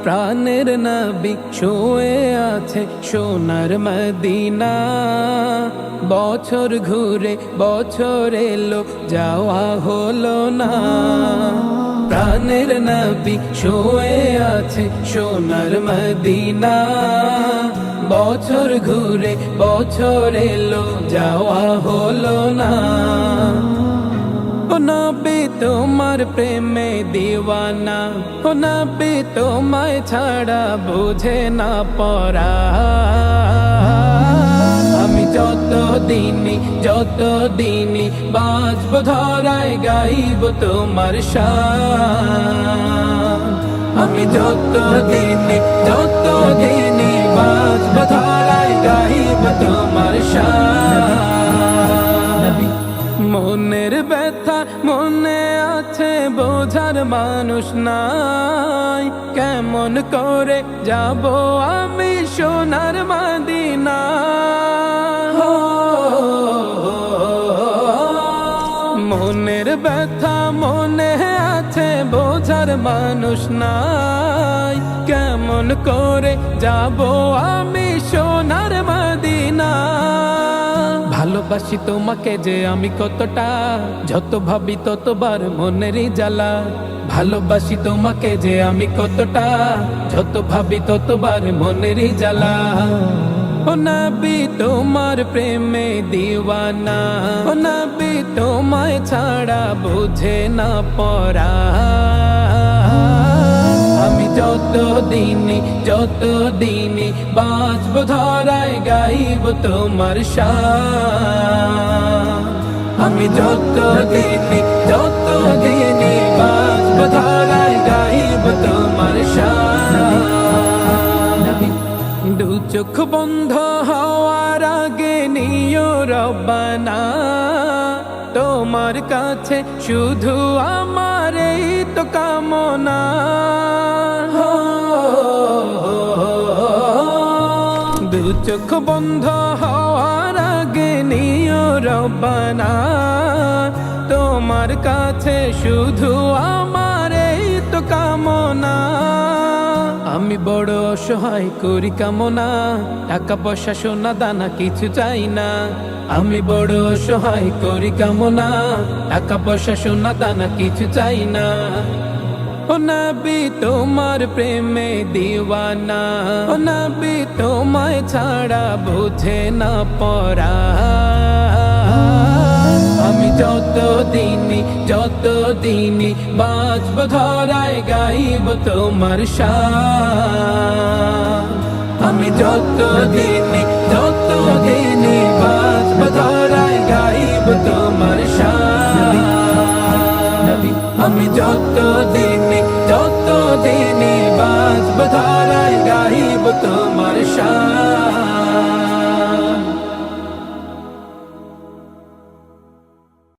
প্রাণের নবী শুয়ে আছে সোনার মদিনা, বছর ঘুরে বছর এলো যাওয়া হলো না। প্রাণের নবী শুয়ে আছে সোনার মদিনা, বছর ঘুরে বছর এলো যাওয়া হলো না। ও নবী তোমার প্রেমে দিওয়ানা, ও নবী তোমায় ছাড়া বুঝে না পরা। আমি যত দিনই বাঁচব ধরায় গাইব তোমার শান। আমি যত দিনই বাঁচব ধরায় গাইব তোমার শান। মনের ব্যথা মনে আছে বোঝার মানুষ নাই, কেমন করে যাব আমি সোনার মদিনা। মনের ব্যথা মনে আছে বোঝার মানুষ নাই, কেমন করে যাব আমি সোনার মদিনা। ভালোবাসি তোমাকে যে আমি কতটা, যত ভাবি ততবার মনেরই জ্বালা। ভালোবাসি তোমাকে যে আমি কতটা, যত ভাবি ততবার মনেরই জ্বালা। ও নবী তোমার প্রেমে দিওয়ানা, ও নবী তোমায় ছাড়া বুঝে না পরা। আমি যত দিনই বাঁচব ধরায় গাইব তোমার শান। আমি যত দিনই বাঁচব ধরায় গাইব তোমার শান। দু চোখ বন্ধ হওয়ার আগে নিও রব্বানা, তোমার কাছে শুধু আমার এই তো কামনা। দু চোখ বন্ধ হওয়ার আগে নিও রব্বানা, তোমার কাছে শুধু আমার এই তো কামনা। আমি বড় অসহায় করি কামনা, টাকা পয়সা সোনা দানা কিছু চাই না। আমি বড় অসহায় করি কামনা, টাকা পয়সা সোনা দানা কিছু চাই না। ও নবী তোমার প্রেমে দিওয়ানা, ও নবী তোমায় ছাড়া বুঝে না পরা। আমি যত দিনই বাঁচব ধরায় গাইব তোমার শান। আমি যত দিনই বাঁচব ধরায় গাইব তোমার শান। আমি যত দিনই